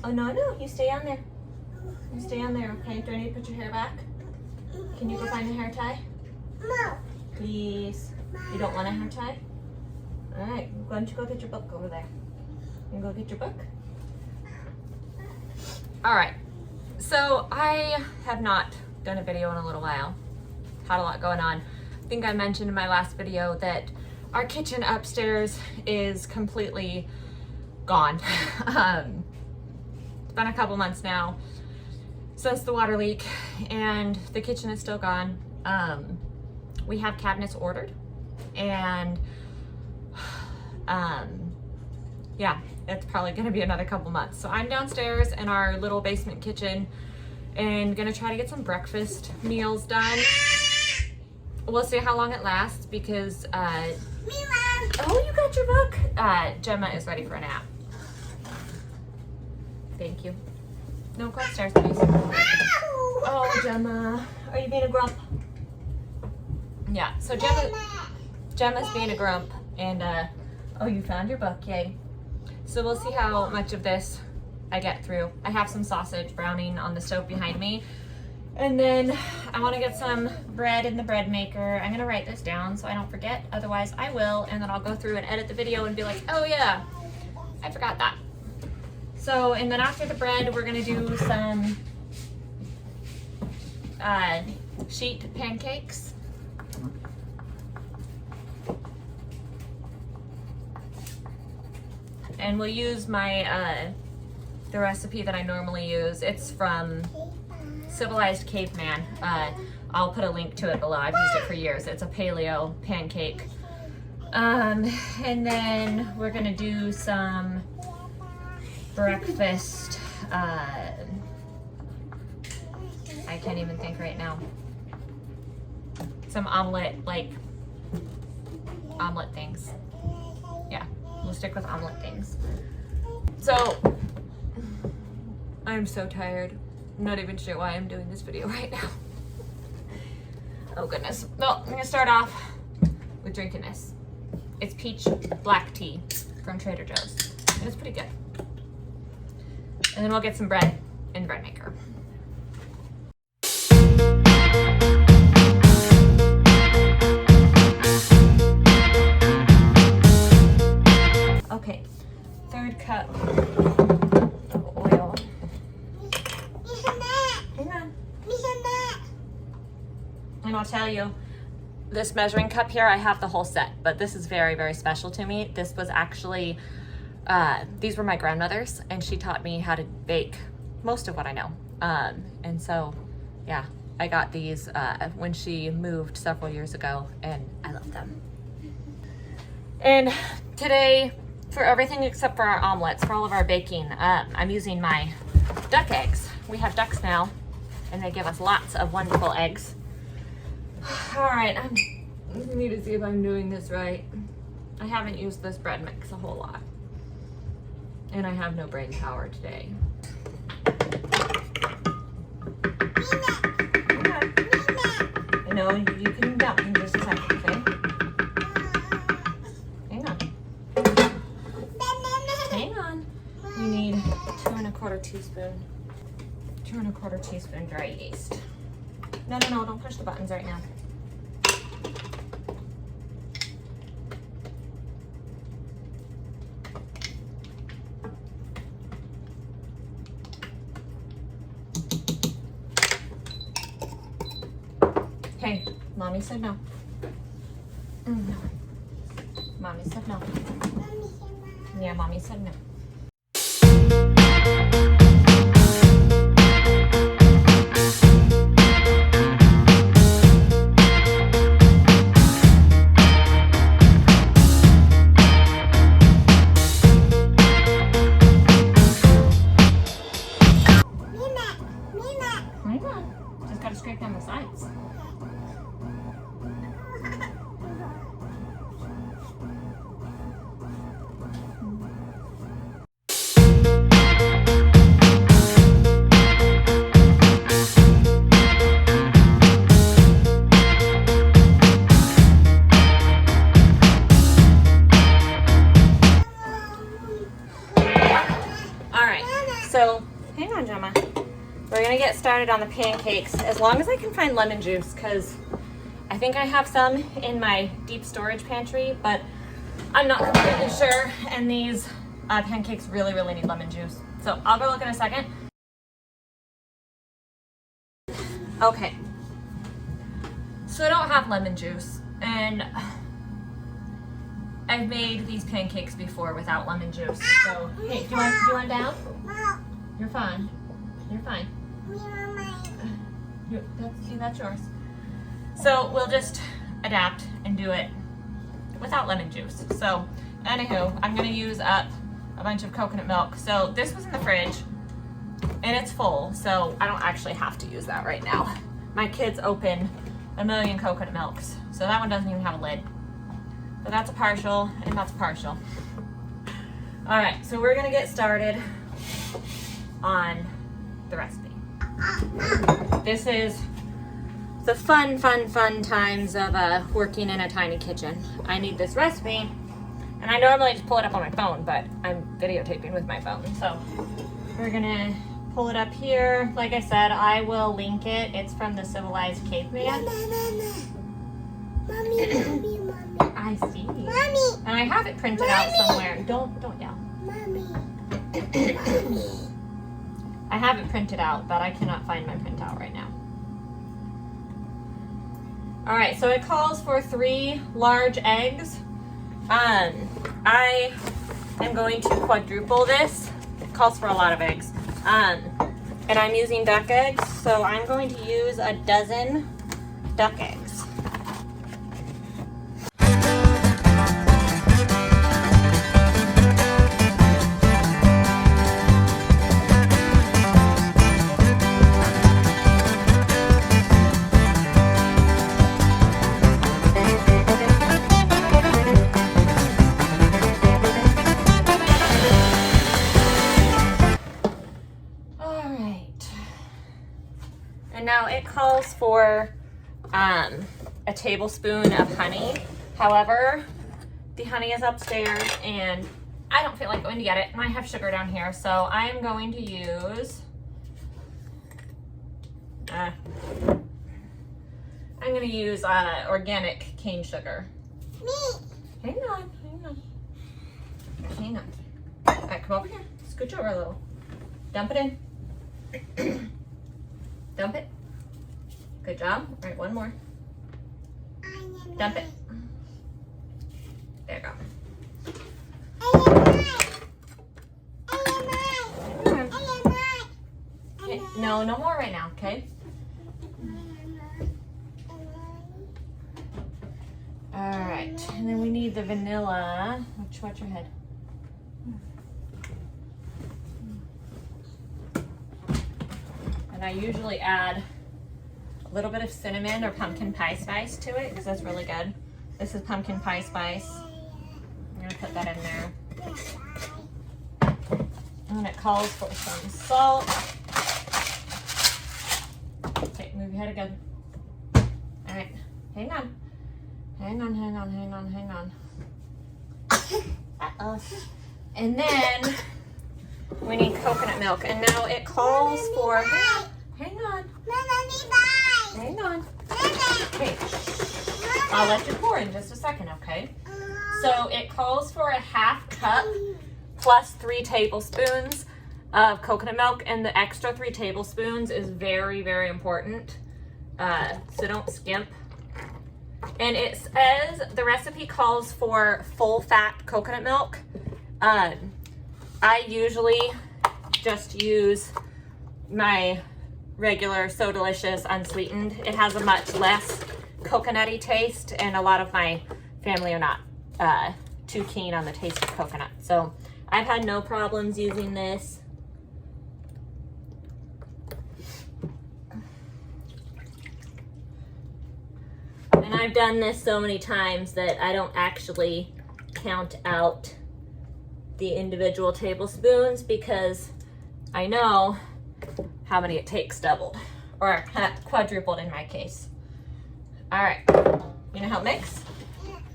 Oh, no, you stay on there. You stay on there, okay? Do I need to put your hair back? Can you go find a hair tie? No. Please. You don't want a hair tie? All right, why don't you go get your book over there? You go get your book? All right, so I have not done a video in a little while. Had a lot going on. I think I mentioned in my last video that our kitchen upstairs is completely gone. It's been a couple months now since the water leak, and the kitchen is still gone. We have cabinets ordered, and yeah, it's probably gonna be another couple months. So I'm downstairs in our little basement kitchen and gonna try to get some breakfast meals done. We'll see how long it lasts because, oh, you got your book. Gemma is ready for a nap. Thank you. No, go upstairs, please. Oh, Gemma, are you being a grump? Yeah, so Gemma's being a grump, and oh, you found your book, yay. So we'll see how much of this I get through. I have some sausage browning on the stove behind me, and then I want to get some bread in the bread maker. I'm gonna write this down so I don't forget, otherwise I will, and then I'll go through and edit the video and be like, oh yeah, I forgot that. So, and then after the bread, we're gonna do some sheet pancakes. And we'll use my, the recipe that I normally use. It's from Civilized Caveman. I'll put a link to it below. I've used it for years. It's a paleo pancake. And then we're gonna do some breakfast, I can't even think right now. Some omelet, like omelet things. Yeah, we'll stick with omelet things. So, I'm so tired. I'm not even sure why I'm doing this video right now. Oh goodness. Well, I'm gonna start off with drinking this. It's peach black tea from Trader Joe's. And it's pretty good. And then we'll get some bread in the bread maker. Okay, third cup of oil. Hang on. And I'll tell you, this measuring cup here, I have the whole set, but this is very, very special to me. This was actually, these were my grandmother's, and she taught me how to bake most of what I know. And so, yeah, I got these when she moved several years ago, and I love them. And today, for everything except for our omelets, for all of our baking, I'm using my duck eggs. We have ducks now, and they give us lots of wonderful eggs. All right, I need to see if I'm doing this right. I haven't used this bread mix a whole lot. And I have no brain power today. Okay. No, you can dump in just a second, okay? Hang on. Hang on. You need 2 1/4 teaspoon. 2 1/4 teaspoon dry yeast. No, don't push the buttons right now. Hey, mommy said no. No. Mommy said no. Yeah, mommy said no. Hang on. Just gotta scrape down the sides. right, so hang on, Gemma. We're gonna get started on the pancakes as long as I can find lemon juice, because I think I have some in my deep storage pantry, but I'm not completely sure, and these pancakes really, really need lemon juice. So I'll go look in a second. Okay, so I don't have lemon juice, and I've made these pancakes before without lemon juice. So, hey, do you want down? You're fine. You're fine. That's yours. So we'll just adapt and do it without lemon juice. So, anywho, I'm gonna use up a bunch of coconut milk. So this was in the fridge, and it's full, so I don't actually have to use that right now. My kids open a million coconut milks, so that one doesn't even have a lid. So that's a partial, and that's a partial. All right, so we're gonna get started on the recipe. This is the fun times of working in a tiny kitchen. I need this recipe, and I normally just pull it up on my phone, but I'm videotaping with my phone. So we're gonna pull it up here. Like I said, I will link it. It's from the Civilized Caveman. Mommy. I see. Mommy. And I have it printed out somewhere. Don't yell. Mommy. I have it printed out, but I cannot find my printout right now. All right, so it calls for 3 large eggs. I am going to quadruple this. It calls for a lot of eggs. And I'm using duck eggs, so I'm going to use a dozen duck eggs. Now it calls for a tablespoon of honey. However, the honey is upstairs and I don't feel like going to get it, and I have sugar down here, so I am going to use organic cane sugar. Me. Hang on. All right, come over here. Scooch over a little. Dump it in. Dump it. Good job. All right, one more. Dump it. There you go. Okay, no more right now, okay? All right, and then we need the vanilla. Watch your head. And I usually add a little bit of cinnamon or pumpkin pie spice to it because that's really good. This is pumpkin pie spice. I'm gonna put that in there. And it calls for some salt. Okay, move your head again. All right, hang on. Uh-oh. And then we need coconut milk. And now it calls for, hang on. Okay, I'll let you pour in just a second, okay? So it calls for a 1/2 cup plus 3 tablespoons of coconut milk, and the extra 3 tablespoons is very, very important. So don't skimp. And it says the recipe calls for full fat coconut milk. I usually just use my regular So Delicious unsweetened. It has a much less coconutty taste, and a lot of my family are not too keen on the taste of coconut. So I've had no problems using this. And I've done this so many times that I don't actually count out the individual tablespoons because I know how many it takes doubled, or quadrupled in my case. All right, you know how to mix?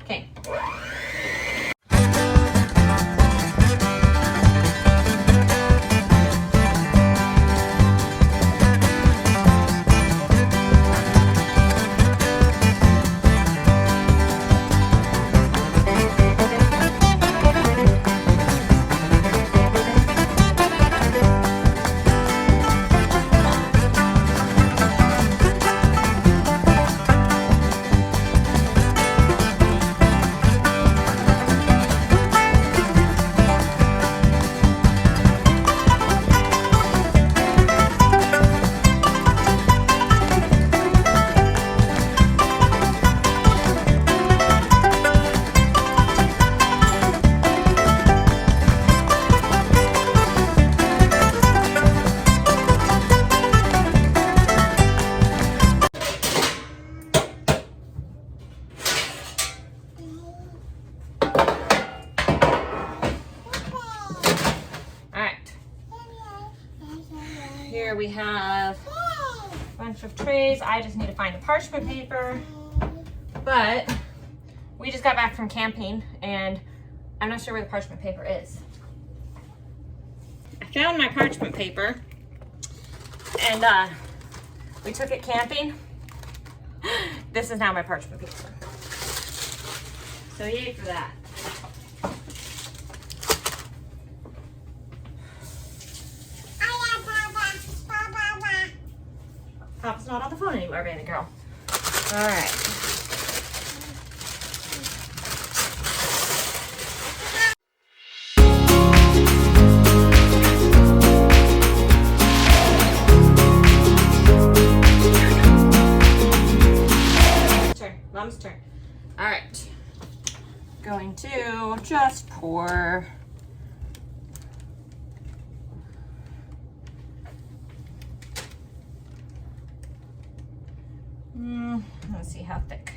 Okay. Here we have a bunch of trays. I just need to find the parchment paper. But we just got back from camping and I'm not sure where the parchment paper is. I found my parchment paper and we took it camping. This is now my parchment paper. So yay for that. Papa's not on the phone anymore, baby girl. All right. Mom's turn. All right. Going to just pour. Let's see how thick.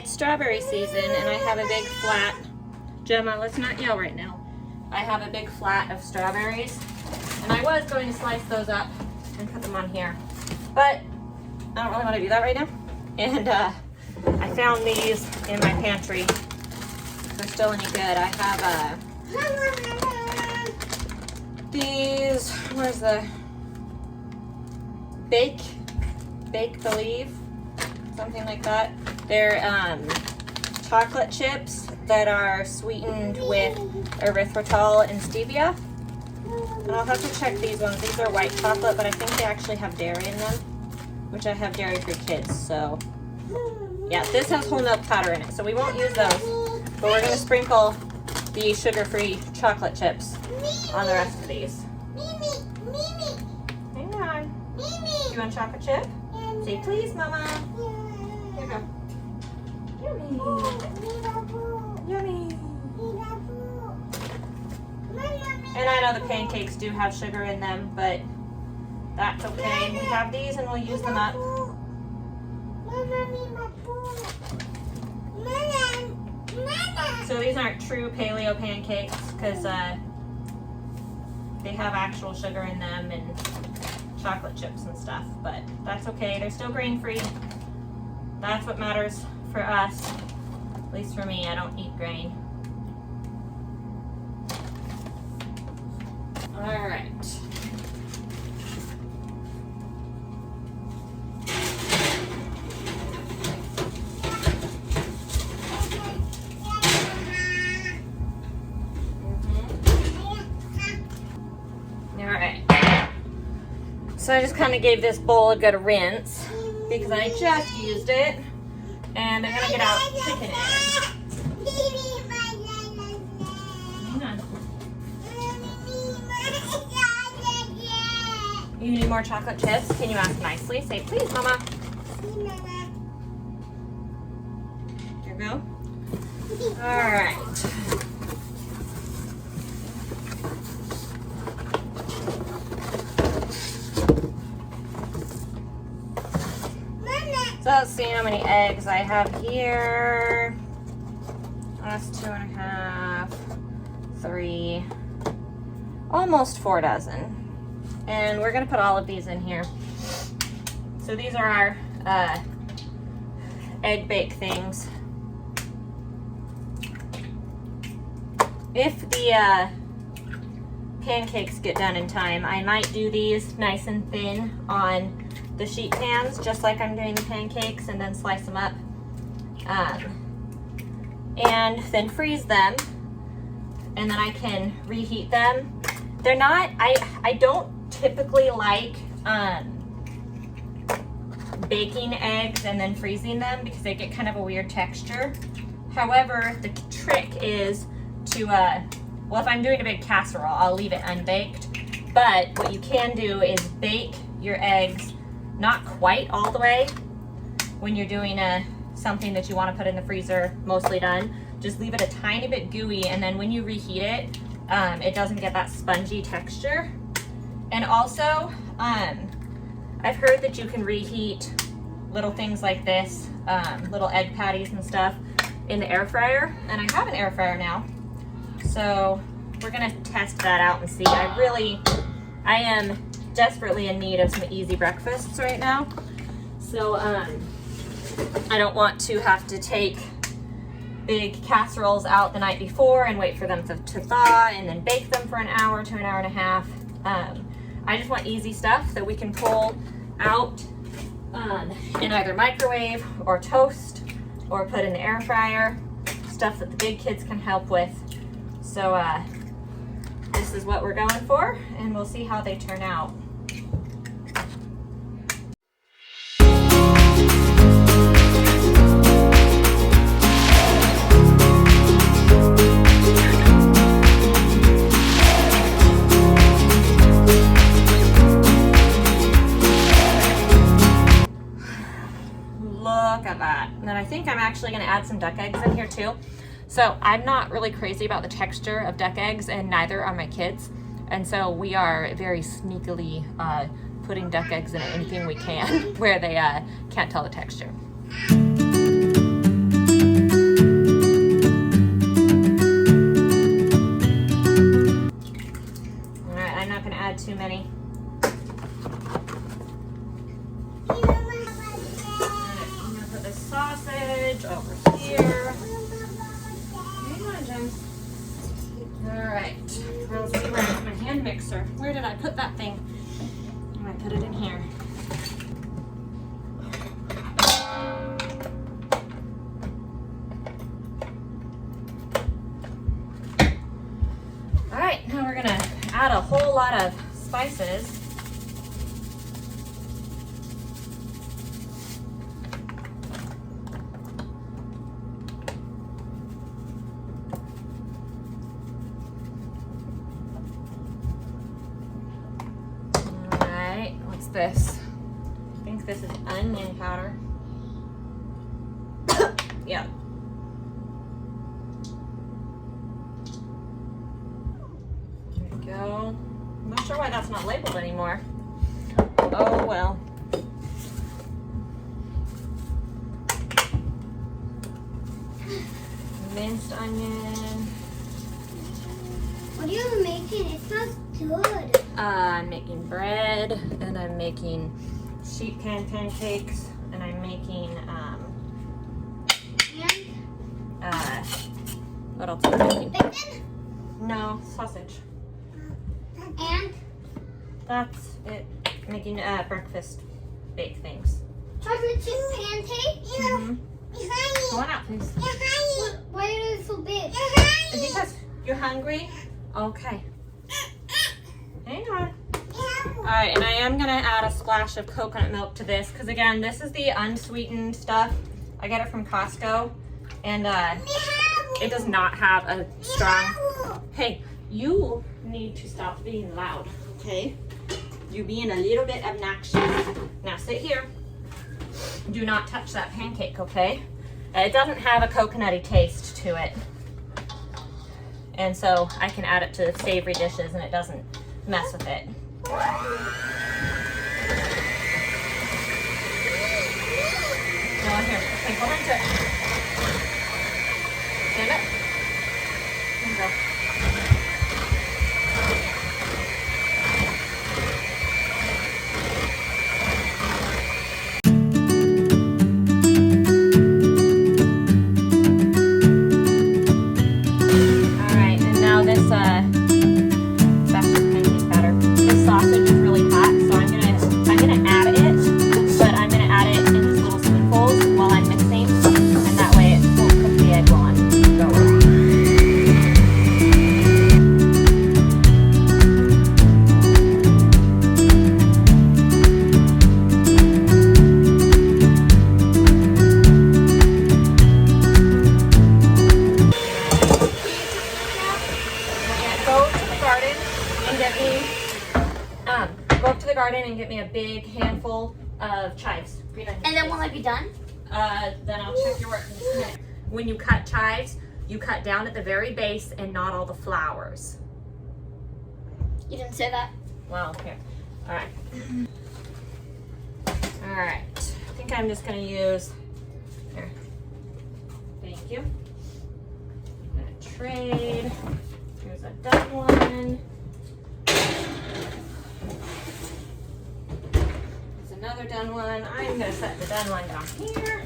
Strawberry season and I have a big flat. Gemma, let's not yell right now. I have a big flat of strawberries and I was going to slice those up and put them on here, but I don't really want to do that right now. And I found these in my pantry. If they're still any good. I have these, where's the Bake Believe, something like that. They're chocolate chips that are sweetened with erythritol and stevia. And I'll have to check these ones. These are white chocolate, but I think they actually have dairy in them, which I have dairy-free kids. So yeah, this has whole milk powder in it, so we won't use those. But we're gonna sprinkle the sugar-free chocolate chips on the rest of these. Hang on. You want chocolate chip? Say please, Mama. Here you go. Yummy. Yummy. And I know the pancakes do have sugar in them, but that's okay. We have these and we'll use them up. So these aren't true paleo pancakes because they have actual sugar in them and chocolate chips and stuff, but that's okay. They're still grain-free. That's what matters for us. At least for me, I don't eat grain. All right. All right. So I just kind of gave this bowl a good rinse because I just used it. And I'm gonna get out chicken eggs. Hang on. You need more chocolate chips? Can you ask nicely? Say please, Mama. Here we go. All right. So let's see how many eggs I have here. That's 2.5, 3, almost 4 dozen. And we're gonna put all of these in here. So these are our egg bake things. If the pancakes get done in time, I might do these nice and thin on the sheet pans, just like I'm doing the pancakes, and then slice them up. And then freeze them, and then I can reheat them. They're not, I don't typically like baking eggs and then freezing them because they get kind of a weird texture. However, the trick is to, well, if I'm doing a big casserole, I'll leave it unbaked. But what you can do is bake your eggs not quite all the way when you're doing a something that you want to put in the freezer mostly done, just leave it a tiny bit gooey, and then when you reheat it, it doesn't get that spongy texture. And also, I've heard that you can reheat little things like this, little egg patties and stuff, in the air fryer, and I have an air fryer now, so we're gonna test that out and see. I am desperately in need of some easy breakfasts right now, so I don't want to have to take big casseroles out the night before and wait for them to thaw and then bake them for an hour to an hour and a half. I just want easy stuff that we can pull out in either microwave or toast or put in the air fryer, stuff that the big kids can help with. So this is what we're going for, and we'll see how they turn out. Look at that. And then I think I'm actually going to add some duck eggs in here too. So I'm not really crazy about the texture of duck eggs, and neither are my kids. And so we are very sneakily putting duck eggs in anything we can where they can't tell the texture. All right, I'm not going to add too many. Sausage over here. Hang on, Jen. All right. Let's see where I put my hand mixer. Where did I put that thing? I might put it in here. All right. Now we're gonna add a whole lot of spices. This. I think this is onion powder. Yeah. There we go. I'm not sure why that's not labeled anymore. Oh well. Minced onion. What are you making? It smells good. I'm making bread, and I'm making sheet pan pancakes, and I'm making what else am I making? Bacon? No, sausage. And? That's it. Making breakfast bake things. Chocolate chip pancakes? Mm-hmm. Go on out, please. Why are they so big? Is it because you're hungry? Okay. Hang on. All right, and I am gonna add a splash of coconut milk to this, because again, this is the unsweetened stuff. I get it from Costco, and it does not have a strong... Hey, you need to stop being loud, okay? You're being a little bit obnoxious. Now sit here. Do not touch that pancake, okay? It doesn't have a coconutty taste to it. And so I can add it to savory dishes and it doesn't mess with it. Go on here. Okay, hold on to it. Stand up. There you go. And then will I be done? then I'll check your work in just a minute. When you cut chives, you cut down at the very base and not all the flowers. You didn't say that. Well, here. All right. All right. I think I'm just gonna use, here. Thank you. I'm gonna trade. Here's a done one. There's another done one. I'm gonna set the done one down here.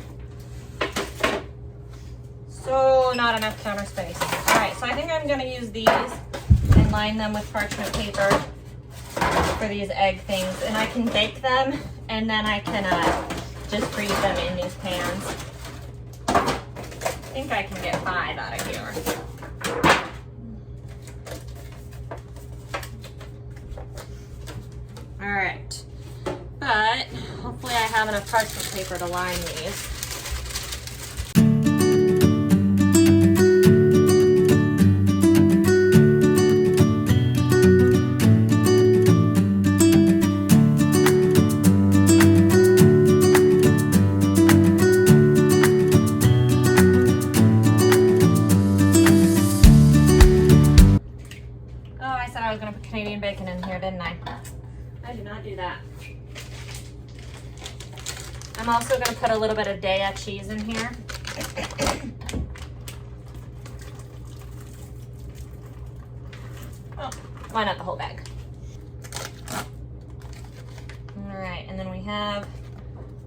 So not enough counter space. All right, so I think I'm gonna use these and line them with parchment paper for these egg things, and I can bake them, and then I can just freeze them in these pans. I think I can get 5 out of here. All right, but hopefully I have enough parchment paper to line these. I was gonna put Canadian bacon in here, didn't I? I did not do that. I'm also gonna put a little bit of Daya cheese in here. Oh, why not the whole bag? All right, and then we have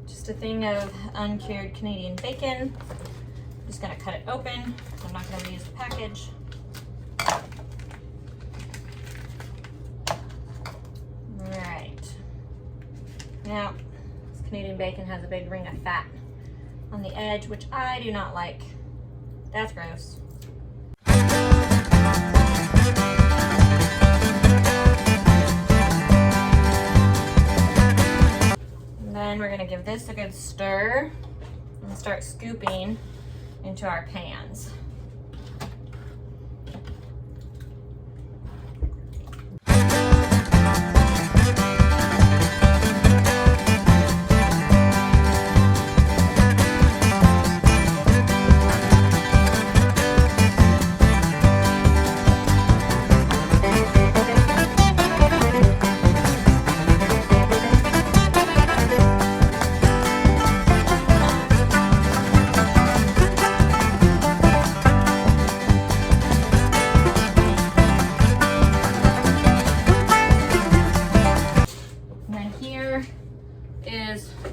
just a thing of uncured Canadian bacon. I'm just gonna cut it open. I'm not gonna reuse the package. Now, this Canadian bacon has a big ring of fat on the edge, which I do not like. That's gross. And then we're gonna give this a good stir and start scooping into our pans.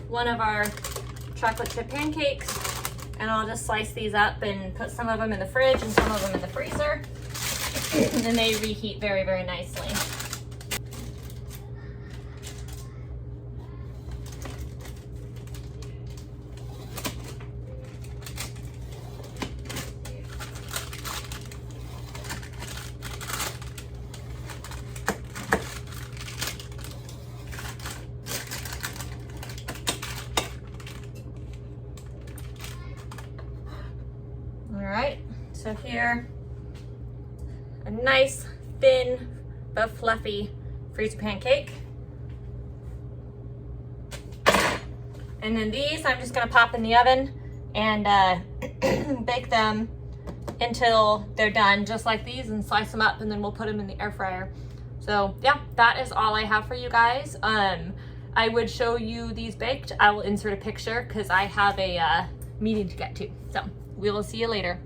One of our chocolate chip pancakes, and I'll just slice these up and put some of them in the fridge and some of them in the freezer, and they reheat very, very nicely. All right, so here, a nice, thin, but fluffy freezer pancake. And then these, I'm just gonna pop in the oven and bake them until they're done, just like these, and slice them up, and then we'll put them in the air fryer. So yeah, that is all I have for you guys. I would show you these baked. I will insert a picture because I have a meeting to get to. So we will see you later.